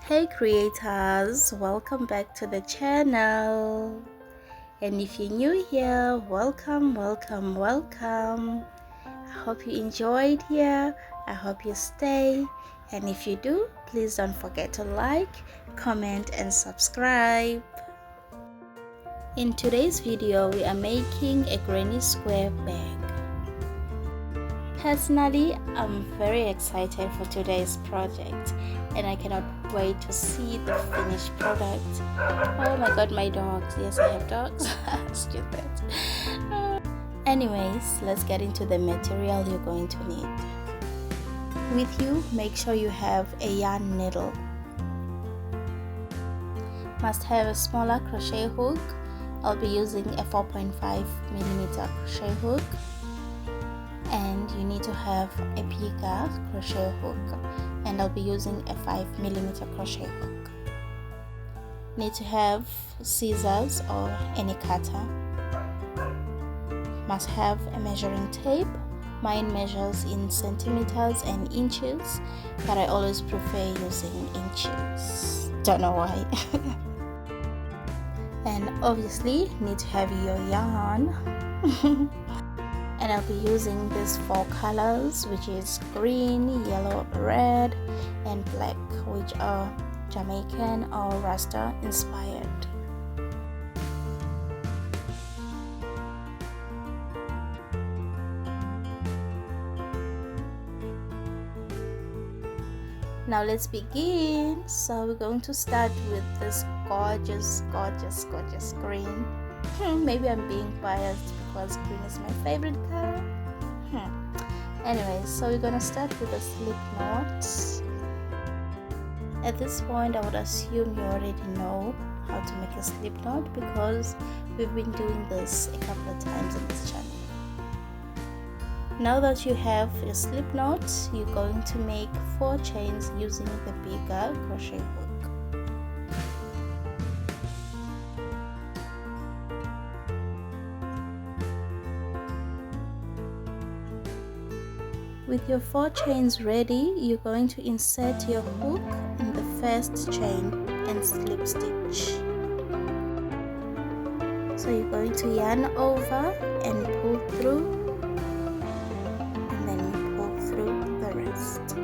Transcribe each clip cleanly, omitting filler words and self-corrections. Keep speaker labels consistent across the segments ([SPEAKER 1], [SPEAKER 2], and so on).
[SPEAKER 1] Hey creators, welcome back to the channel. And if you're new here, welcome. I hope you enjoyed here. I hope you stay. And if you do, please don't forget to like, comment and subscribe. In today's video, we are making a granny square bag. Personally, I'm very excited for today's project and I cannot wait to see the finished product. Oh my god, my dogs. Yes, I have dogs. Stupid. Anyways, let's get into the material you're going to need. With you, make sure you have a yarn needle. Must have a smaller crochet hook. I'll be using a 4.5mm crochet hook. And you need to have a bigger crochet hook, and I'll be using a 5mm crochet hook. Need to have scissors or any cutter. Must have a measuring tape. Mine measures in centimeters and inches, but I always prefer using inches. Don't know why. And obviously need to have your yarn. And I'll be using these 4 colors, which is green, yellow, red and black, which are Jamaican or Rasta inspired. Now let's begin. So we're going to start with this gorgeous green. Maybe I'm being biased because green is my favorite color. Anyways, so we're gonna start with a slip knot. At this point, I would assume you already know how to make a slip knot because we've been doing this a couple of times on this channel. Now that you have your slip knot, you're going to make 4 chains using the bigger crochet hook. With your 4 chains ready, you're going to insert your hook in the first chain and slip stitch. So you're going to yarn over and pull through, and then you pull through the rest.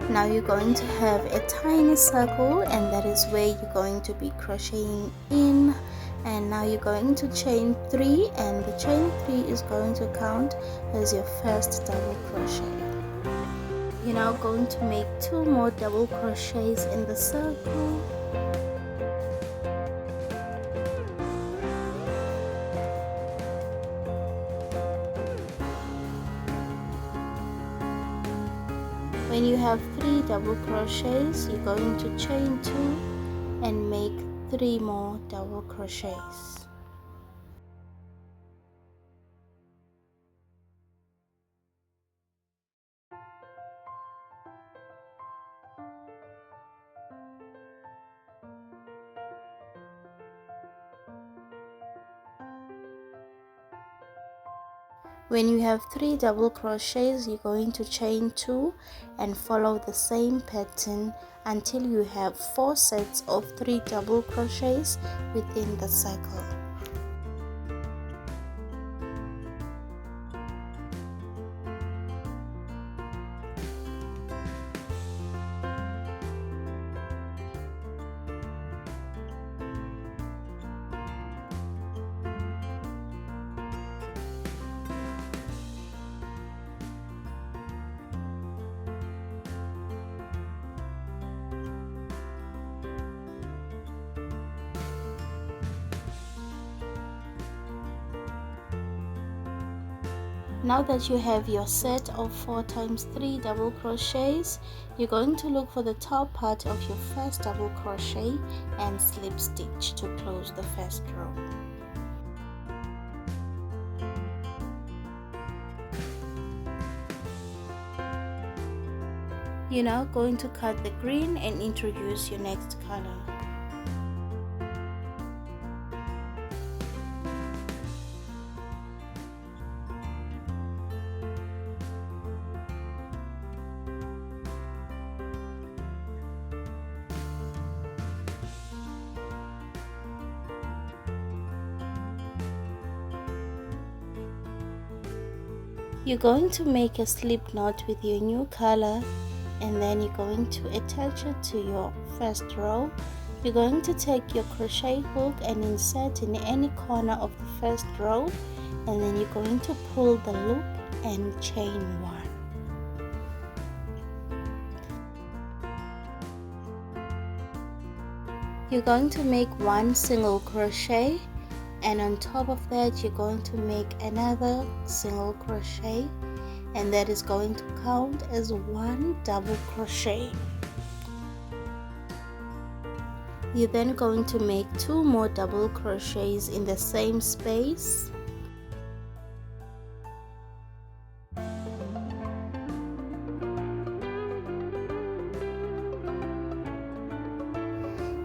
[SPEAKER 1] Now you're going to have a tiny circle, and that is where you're going to be crocheting in. And now you're going to chain 3, and the chain 3 is going to count as your first double crochet. You're now going to make 2 more double crochets in the circle. When you have 3 double crochets, you're going to chain 2 and make 3 more double crochets. When you have 3 double crochets, you're going to chain 2 and follow the same pattern until you have 4 sets of 3 double crochets within the circle. Now that you have your set of 4 times 3 double crochets, you're going to look for the top part of your first double crochet and slip stitch to close the first row. You're now going to cut the green and introduce your next color. You're going to make a slip knot with your new color, and then you're going to attach it to your first row. You're going to take your crochet hook and insert in any corner of the first row, and then you're going to pull the loop and chain one. You're going to make one single crochet, and on top of that you're going to make another single crochet, and that is going to count as one double crochet. You're then going to make 2 more double crochets in the same space.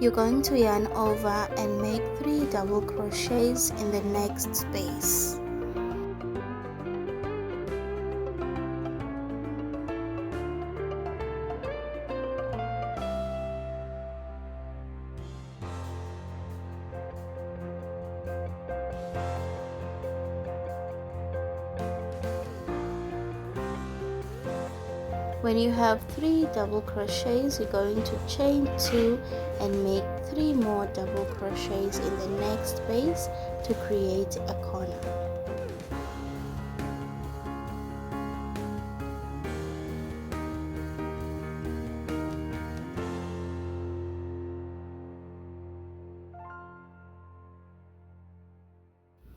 [SPEAKER 1] You're going to yarn over and make 3 double crochets in the next space. When you have 3 double crochets, you're going to chain 2 and make 3 more double crochets in the next space to create a corner.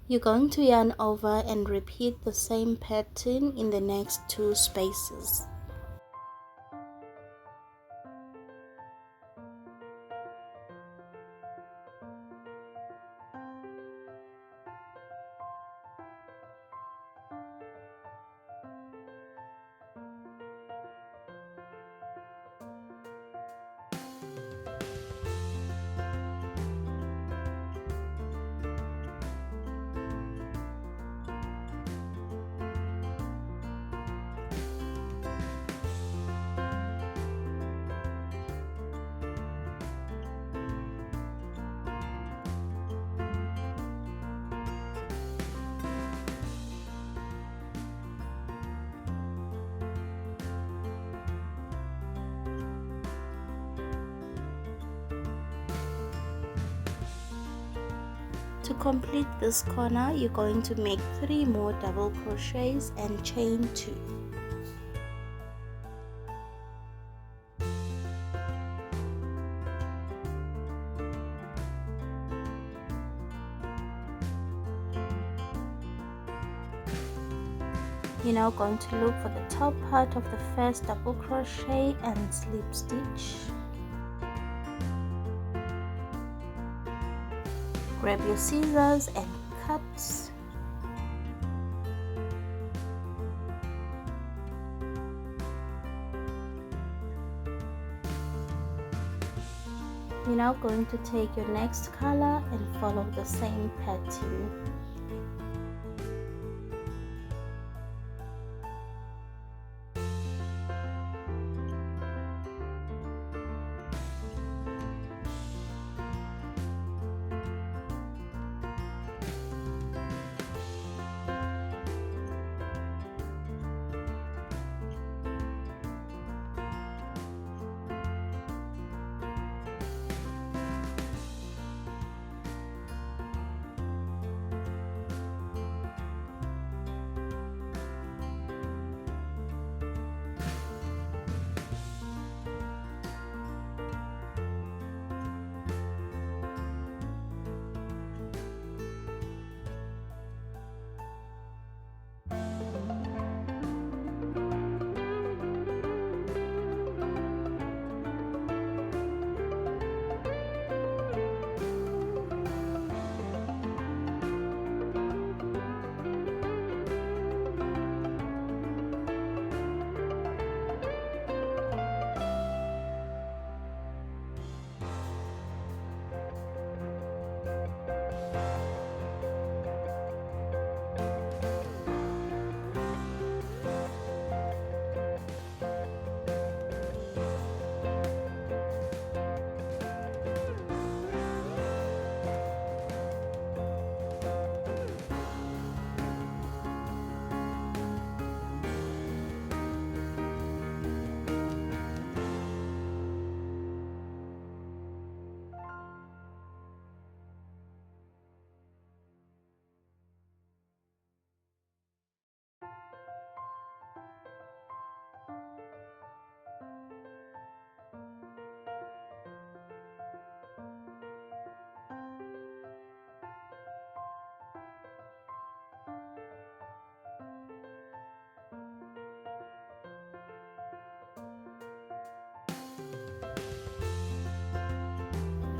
[SPEAKER 1] You're going to yarn over and repeat the same pattern in the next 2 spaces. To complete this corner, you're going to make 3 more double crochets and chain 2. You're now going to look for the top part of the first double crochet and slip stitch. Grab your scissors and cut. You're now going to take your next color and follow the same pattern.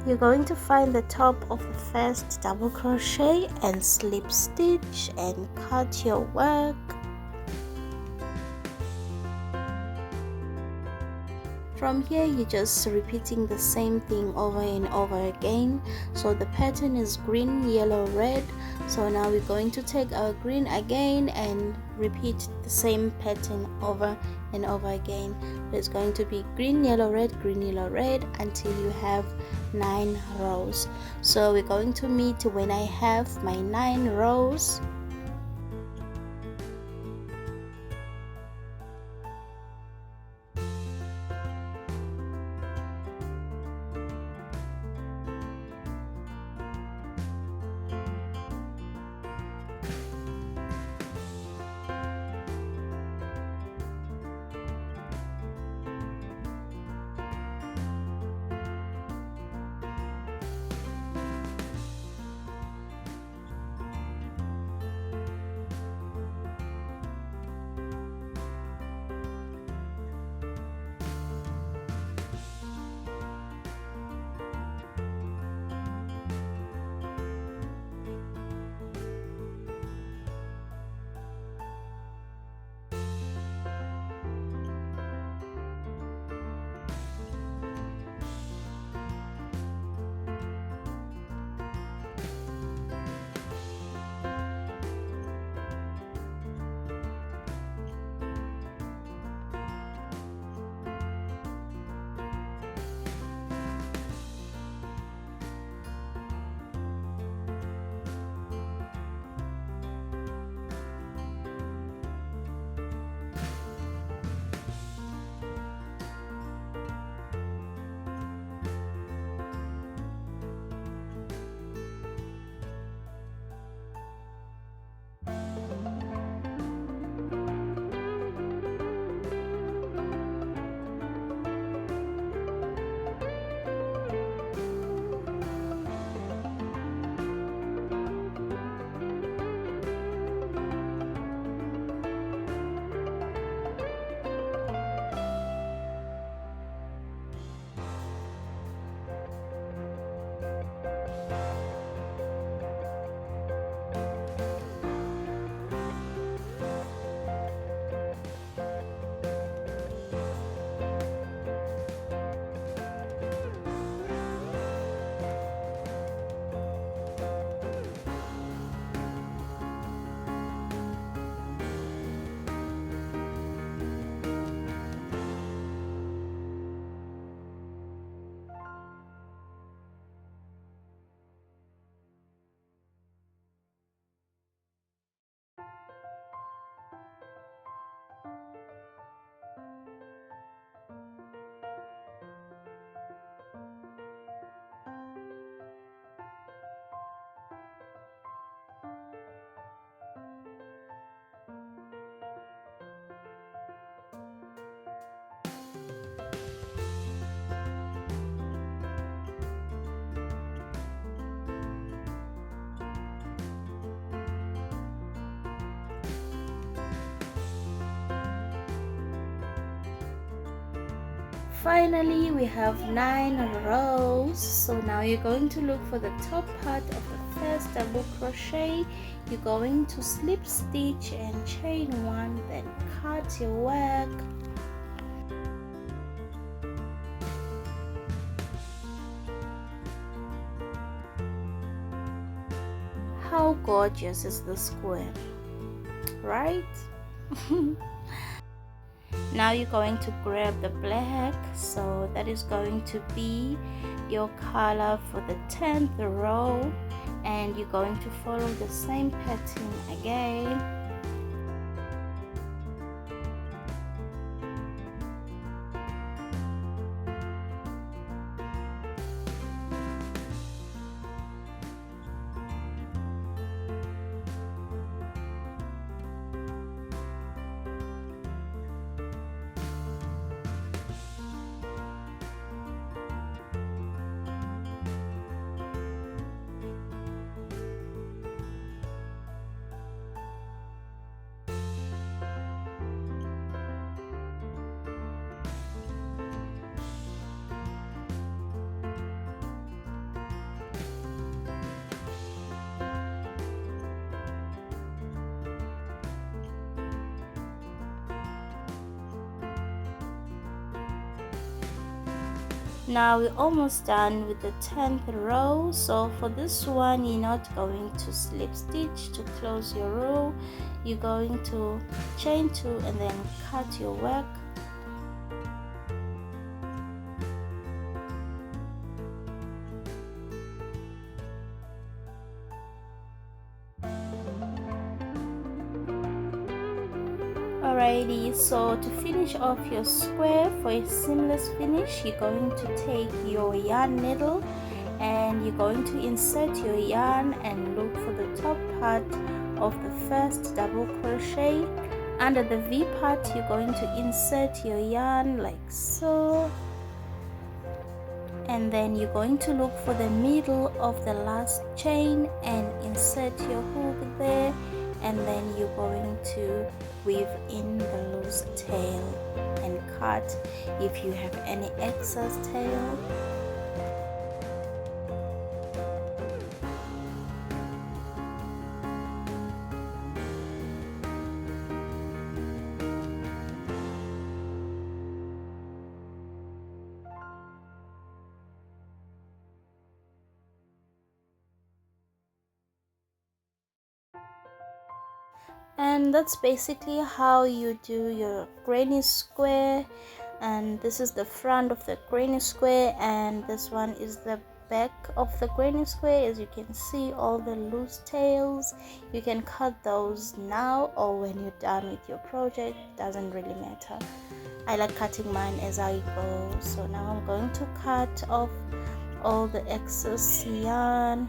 [SPEAKER 1] You're going to find the top of the first double crochet and slip stitch and cut your work. From here you're just repeating the same thing over and over again. So the pattern is green, yellow, red. So now we're going to take our green again and repeat the same pattern over and over again. It's going to be green, yellow, red until you have 9 rows. So we're going to meet when I have my 9 rows. Finally, we have 9 rows. So now you're going to look for the top part of the first double crochet. You're going to slip stitch and chain 1, then cut your work. How gorgeous is the square, right? Now you're going to grab the black, so that is going to be your color for the 10th row, and you're going to follow the same pattern again. Now we're almost done with the 10th row. So for this one, you're not going to slip stitch to close your row. You're going to chain 2 and then cut your work. Alrighty, so to finish off your square for a seamless finish, you're going to take your yarn needle and you're going to insert your yarn and look for the top part of the first double crochet. Under the V part, you're going to insert your yarn like so, and then you're going to look for the middle of the last chain and insert your hook there, and then you're going to weave in the loose tail and cut if you have any excess tail. And that's basically how you do your granny square. And this is the front of the granny square, and this one is the back of the granny square. As you can see, all the loose tails, you can cut those now or when you're done with your project, doesn't really matter. I like cutting mine as I go. So now I'm going to cut off all the excess yarn.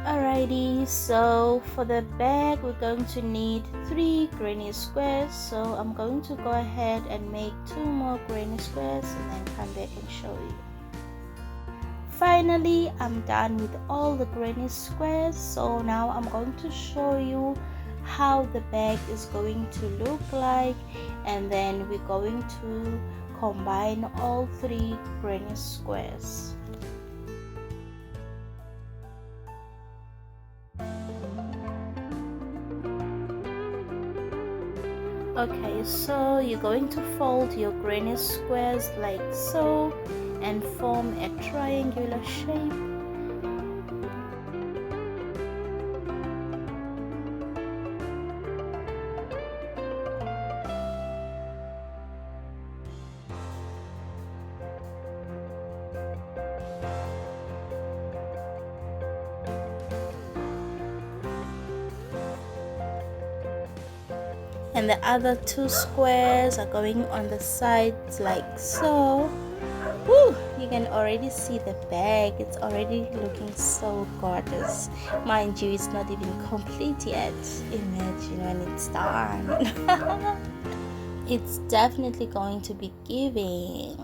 [SPEAKER 1] Alrighty, so for the bag we're going to need 3 granny squares, so I'm going to go ahead and make 2 more granny squares and then come back and show you. Finally, I'm done with all the granny squares, so now I'm going to show you how the bag is going to look like, and then we're going to combine all 3 granny squares. Okay, so you're going to fold your granny squares like so and form a triangular shape. And the other 2 squares are going on the sides like so. Woo! You can already see the bag. It's already looking so gorgeous. Mind you, it's not even complete yet. Imagine when it's done. It's definitely going to be giving.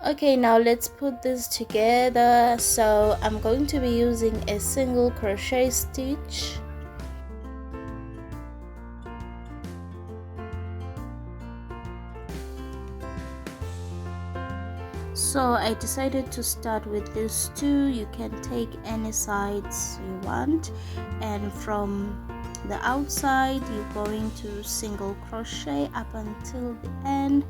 [SPEAKER 1] Okay, now let's put this together. So I'm going to be using a single crochet stitch. So I decided to start with these two. You can take any sides you want, and from the outside you're going to single crochet up until the end.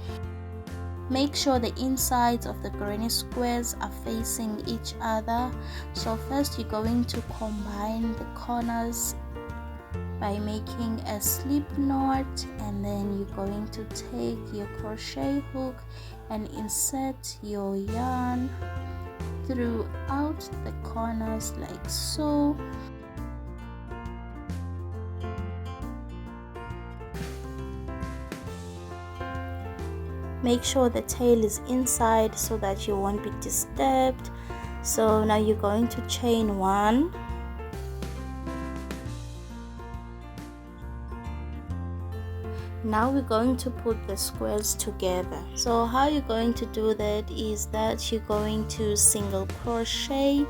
[SPEAKER 1] Make sure the insides of the granny squares are facing each other. So first you're going to combine the corners by making a slip knot, and then you're going to take your crochet hook and insert your yarn throughout the corners like so. Make sure the tail is inside so that you won't be disturbed. So now you're going to chain one, now we're going to put the squares together. So how you're going to do that is that you're going to single crochet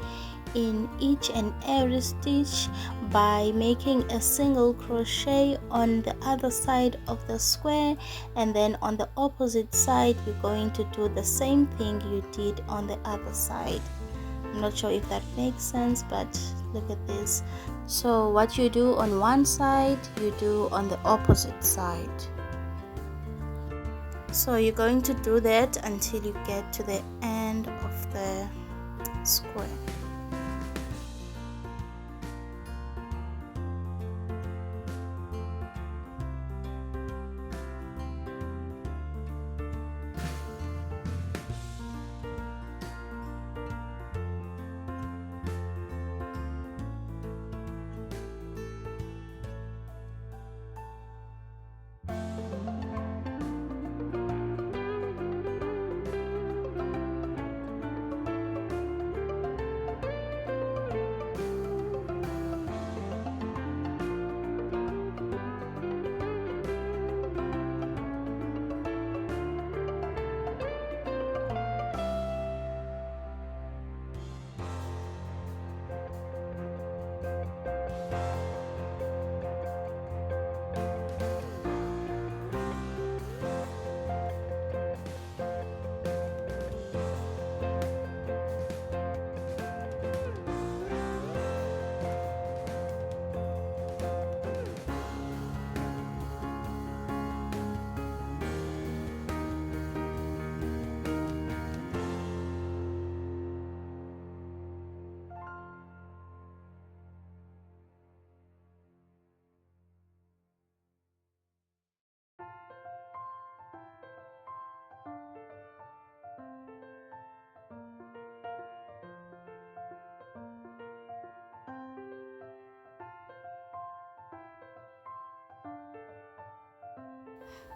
[SPEAKER 1] in each and every stitch by making a single crochet on the other side of the square, and then on the opposite side you're going to do the same thing you did on the other side. I'm not sure if that makes sense, but look at this. So what you do on one side, you do on the opposite side. So you're going to do that until you get to the end of the square.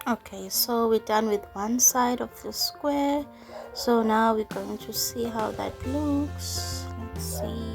[SPEAKER 1] Okay, so we're done with one side of the square. So now we're going to see how that looks. Let's see.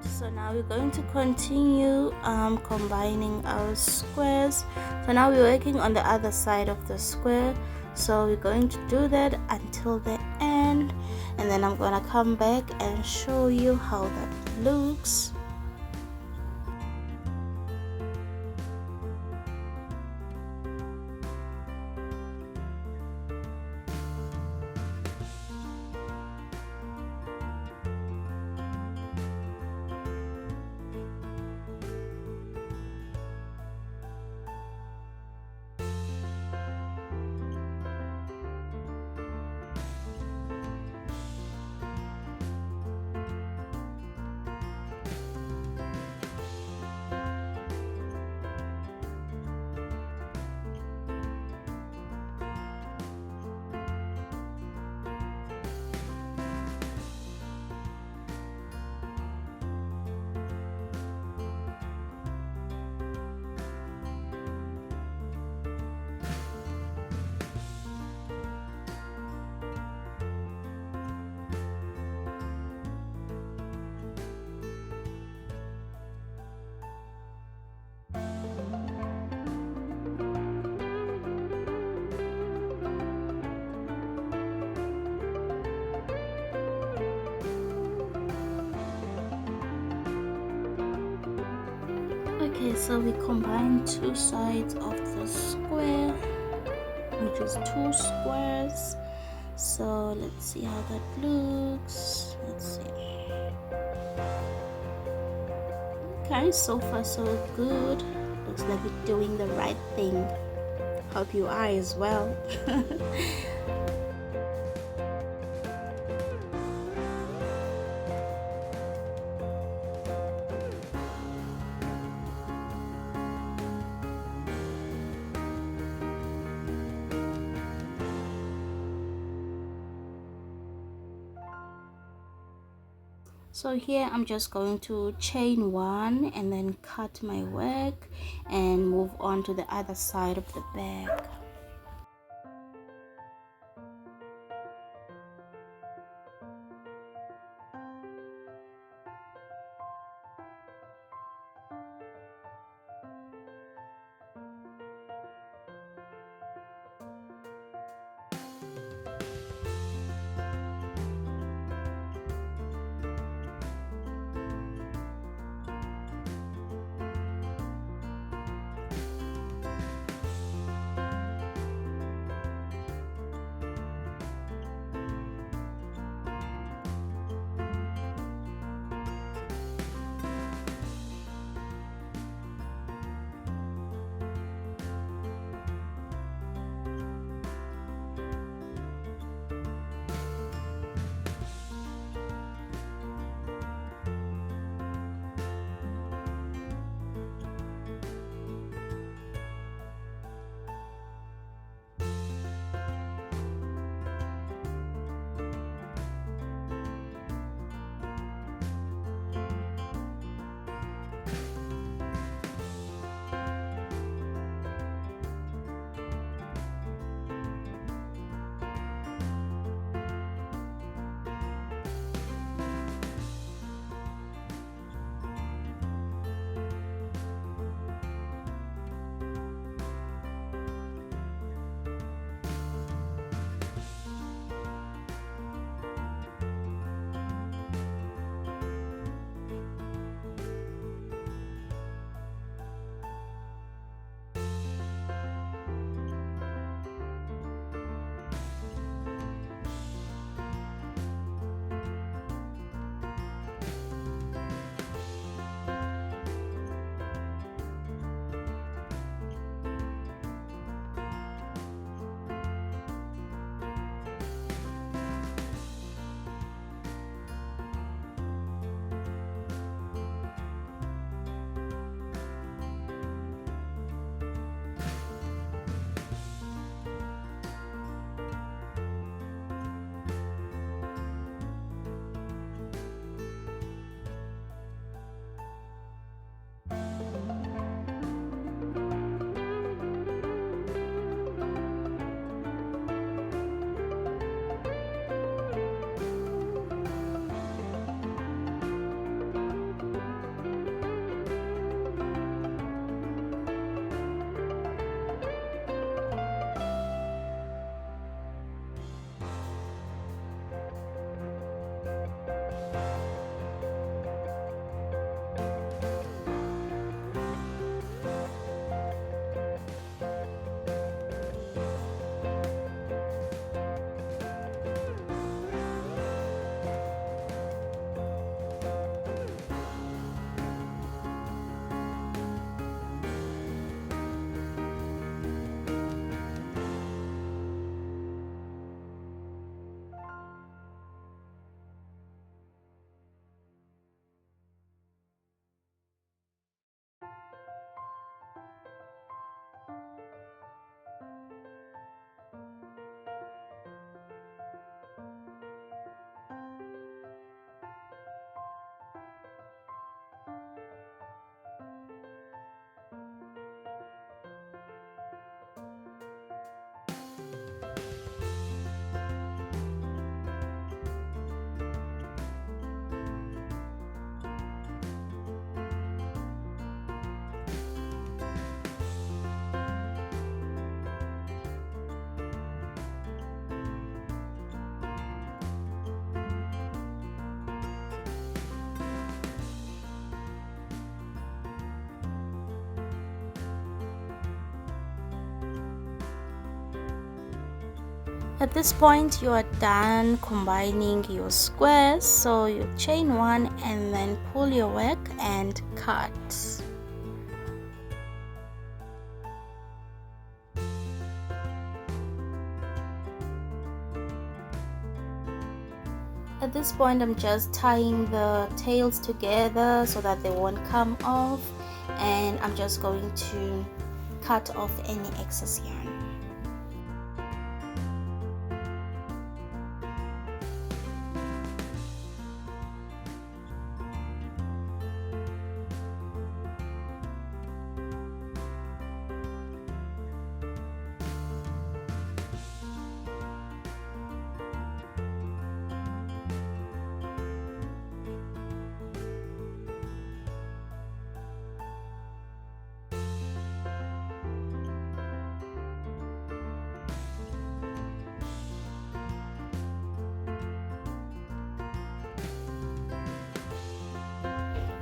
[SPEAKER 1] So now we're going to continue combining our squares. So now we're working on the other side of the square, so we're going to do that until the end, and then I'm gonna come back and show you how that looks. Okay, so we combine two sides of the square, which is two squares. So let's see how that looks. Let's see. Okay, so far so good. Looks like we're doing the right thing. Hope you are as well. So here I'm just going to chain one and then cut my work and move on to the other side of the bag. At this point you are done combining your squares, so you chain one and then pull your work and cut. At this point I'm just tying the tails together so that they won't come off, and I'm just going to cut off any excess yarn.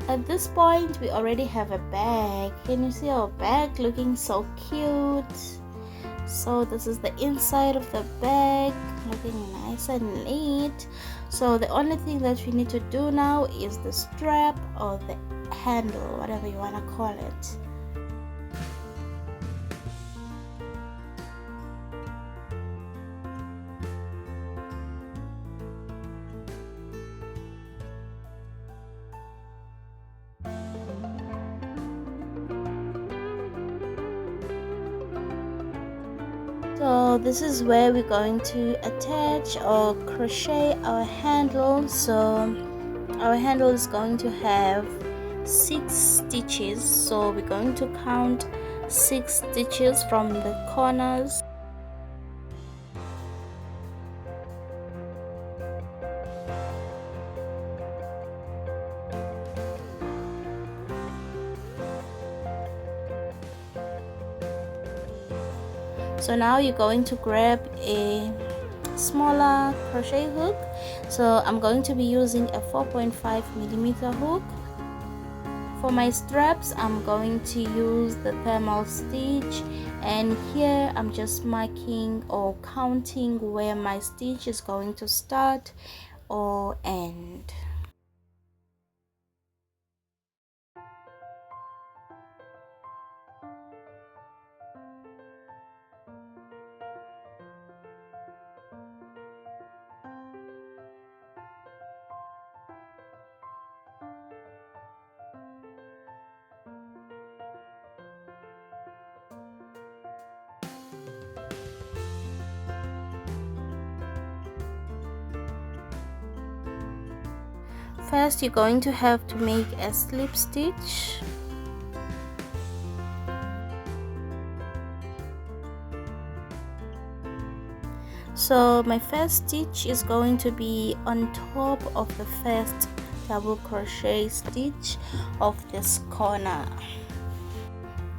[SPEAKER 1] At this point we already have a bag. Can you see our bag looking so cute? So this is the inside of the bag, looking nice and neat. So the only thing that we need to do now is the strap or the handle, whatever you want to call it. So this is where we're going to attach or crochet our handle. So our handle is going to have 6 stitches, so we're going to count 6 stitches from the corners. So now you're going to grab a smaller crochet hook. So I'm going to be using a 4.5mm hook. For my straps I'm going to use the thermal stitch, and here I'm just marking or counting where my stitch is going to start or end. First you're going to have to make a slip stitch. So my first stitch is going to be on top of the first double crochet stitch of this corner.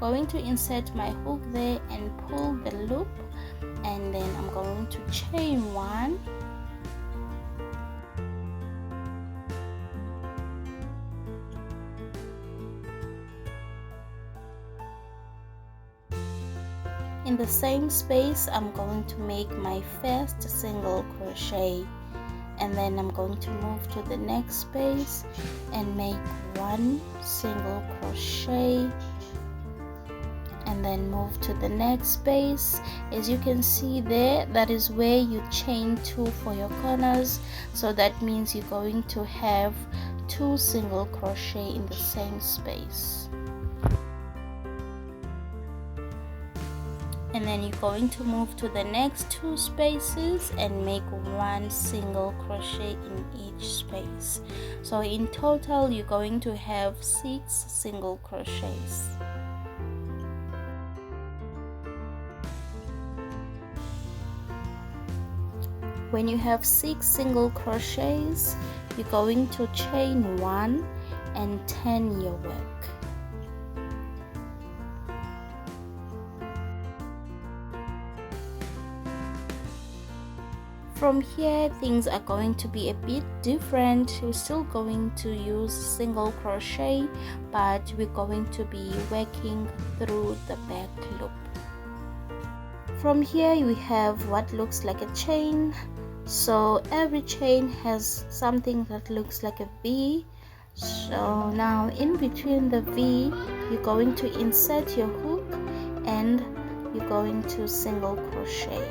[SPEAKER 1] Going to insert my hook there and pull the loop, and then I'm going to chain one. In the same space I'm going to make my first single crochet, and then I'm going to move to the next space and make one single crochet, and then move to the next space. As you can see there, that is where you chain 2 for your corners, so that means you're going to have 2 single crochet in the same space. And then you're going to move to the next 2 spaces and make 1 single crochet in each space. So in total you're going to have 6 single crochets. When you have 6 single crochets, you're going to chain 1 and turn your work. From here things are going to be a bit different. We're still going to use single crochet, but we're going to be working through the back loop. From here we have what looks like a chain. So every chain has something that looks like a V. So now in between the V, you're going to insert your hook and you're going to single crochet.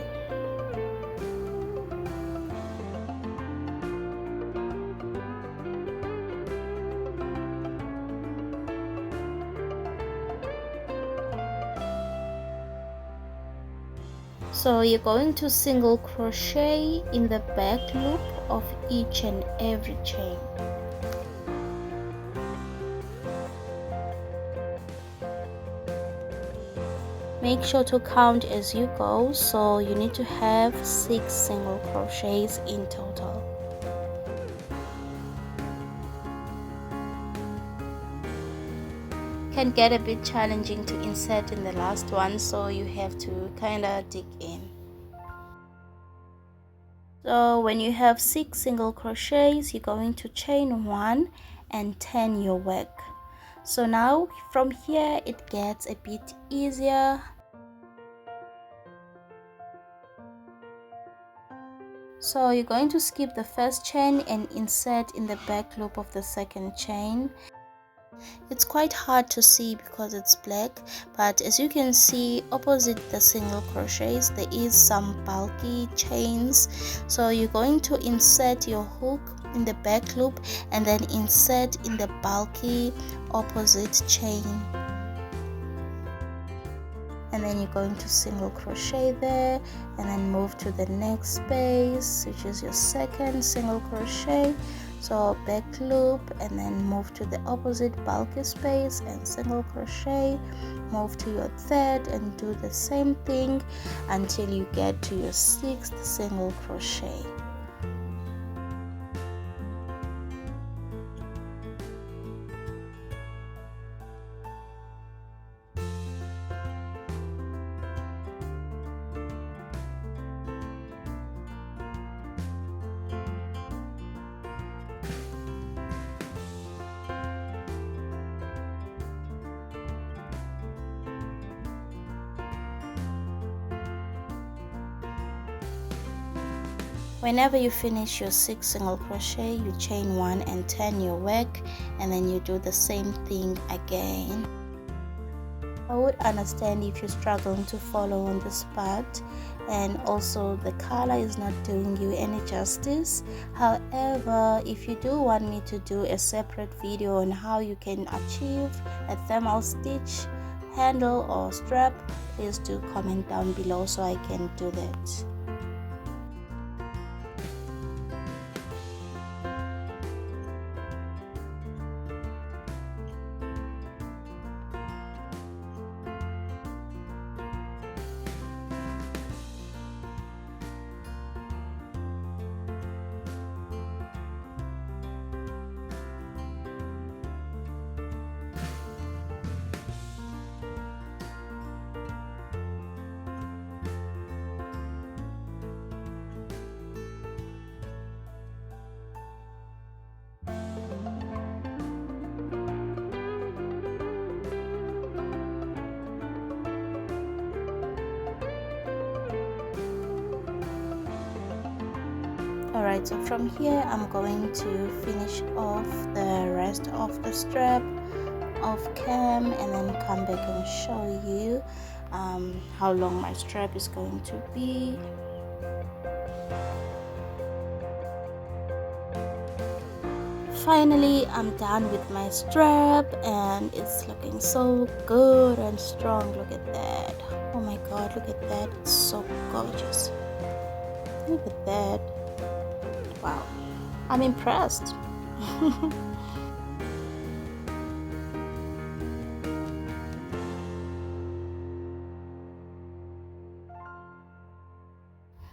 [SPEAKER 1] So you're going to single crochet in the back loop of each and every chain. Make sure to count as you go, so you need to have 6 single crochets in total. Can get a bit challenging to insert in the last one, so you have to kind of dig in. So when you have 6 single crochets, you're going to chain 1 and turn your work. So now from here it gets a bit easier. So you're going to skip the first chain and insert in the back loop of the second chain. It's quite hard to see because it's black, but as you can see opposite the single crochets there is some bulky chains. So you're going to insert your hook in the back loop and then insert in the bulky opposite chain, and then you're going to single crochet there and then move to the next space, which is your second single crochet. So back loop and then move to the opposite bulky space and single crochet, move to your third and do the same thing until you get to your 6th single crochet. Whenever you finish your 6 single crochet, you chain 1 and turn your work, and then you do the same thing again. I would understand if you're struggling to follow on this part, and also the color is not doing you any justice. However, if you do want me to do a separate video on how you can achieve a thermal stitch handle or strap, please do comment down below so I can do that. Alright, so from here I'm going to finish off the rest of the strap off cam and then come back and show you how long my strap is going to be. Finally, I'm done with my strap and it's looking so good and strong. Look at that. Oh my god, look at that. It's so gorgeous. Look at that. Wow, I'm impressed.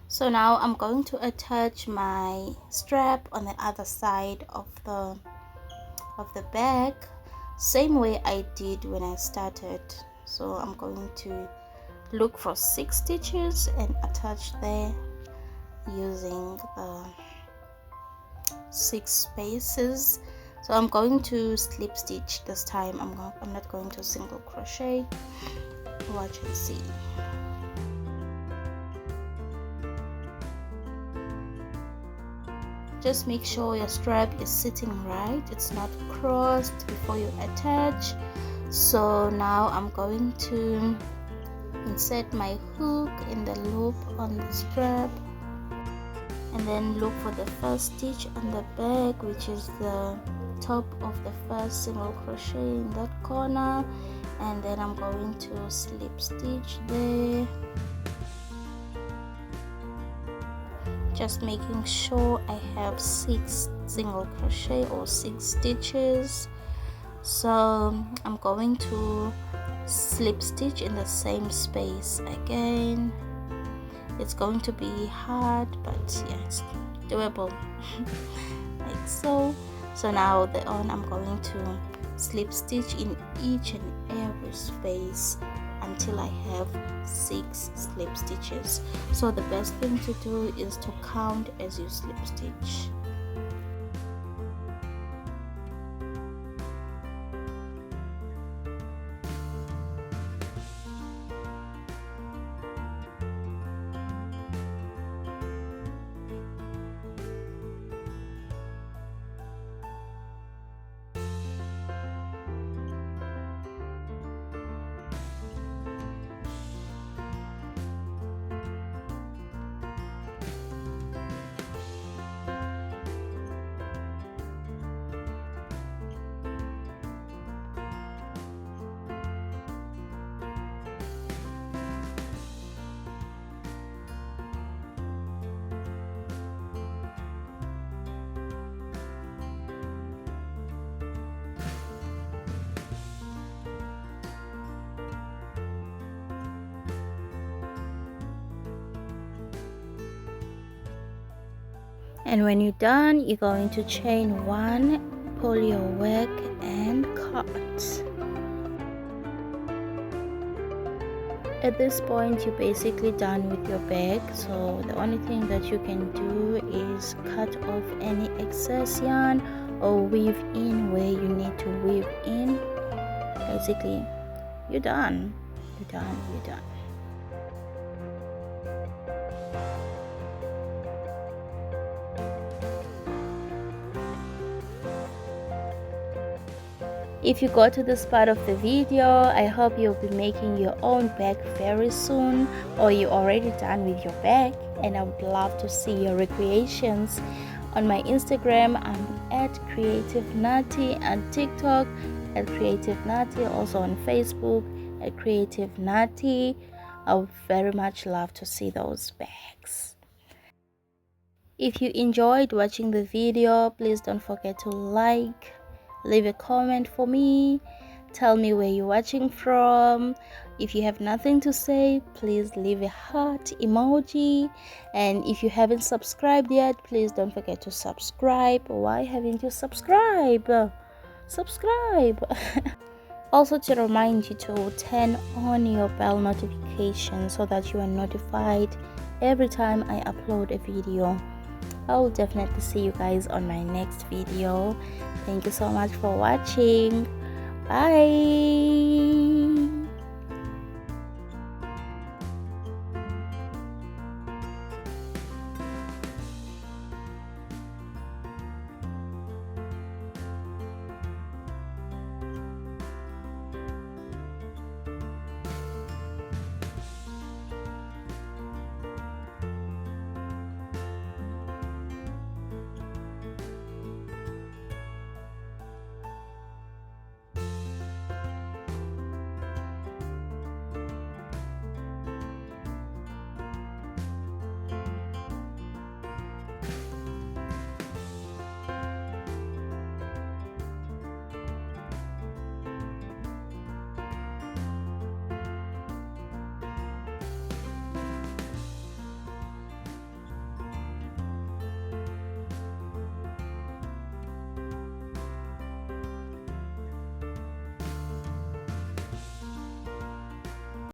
[SPEAKER 1] So now I'm going to attach my strap on the other side of the bag, same way I did when I started. So I'm going to look for 6 stitches and attach there using the 6 spaces. So I'm going to slip stitch this time. I'm not going to single crochet. Watch and see. Just make sure your strap is sitting right, it's not crossed before you attach. So now I'm going to insert my hook in the loop on the strap, and then look for the first stitch on the back, which is the top of the first single crochet in that corner, and then I'm going to slip stitch there, just making sure I have 6 single crochet or 6 stitches. So I'm going to slip stitch in the same space again. It's going to be hard, but yeah, it's doable. Like so. So now I'm going to slip stitch in each and every space until I have 6 slip stitches. So the best thing to do is to count as you slip stitch. And when you're done, you're going to chain 1, pull your work and cut. At this point, you're basically done with your bag, so the only thing that you can do is cut off any excess yarn or weave in where you need to weave in. Basically, you're done. You're done. You're done. If you got to this part of the video, I hope you'll be making your own bag very soon, or you're already done with your bag, and I would love to see your recreations. On my Instagram, I'm at Creative Nati, and TikTok at Creative Nati, also on Facebook at Creative Nati. I would very much love to see those bags. If you enjoyed watching the video, please don't forget to like, leave a comment for me, tell me where you're watching from. If you have nothing to say, please leave a heart emoji, and if you haven't subscribed yet, please don't forget to subscribe. Why haven't you subscribed? Subscribe. Also, to remind you to turn on your bell notification so that you are notified every time I upload a video. I will definitely see you guys on my next video. Thank you so much for watching. Bye.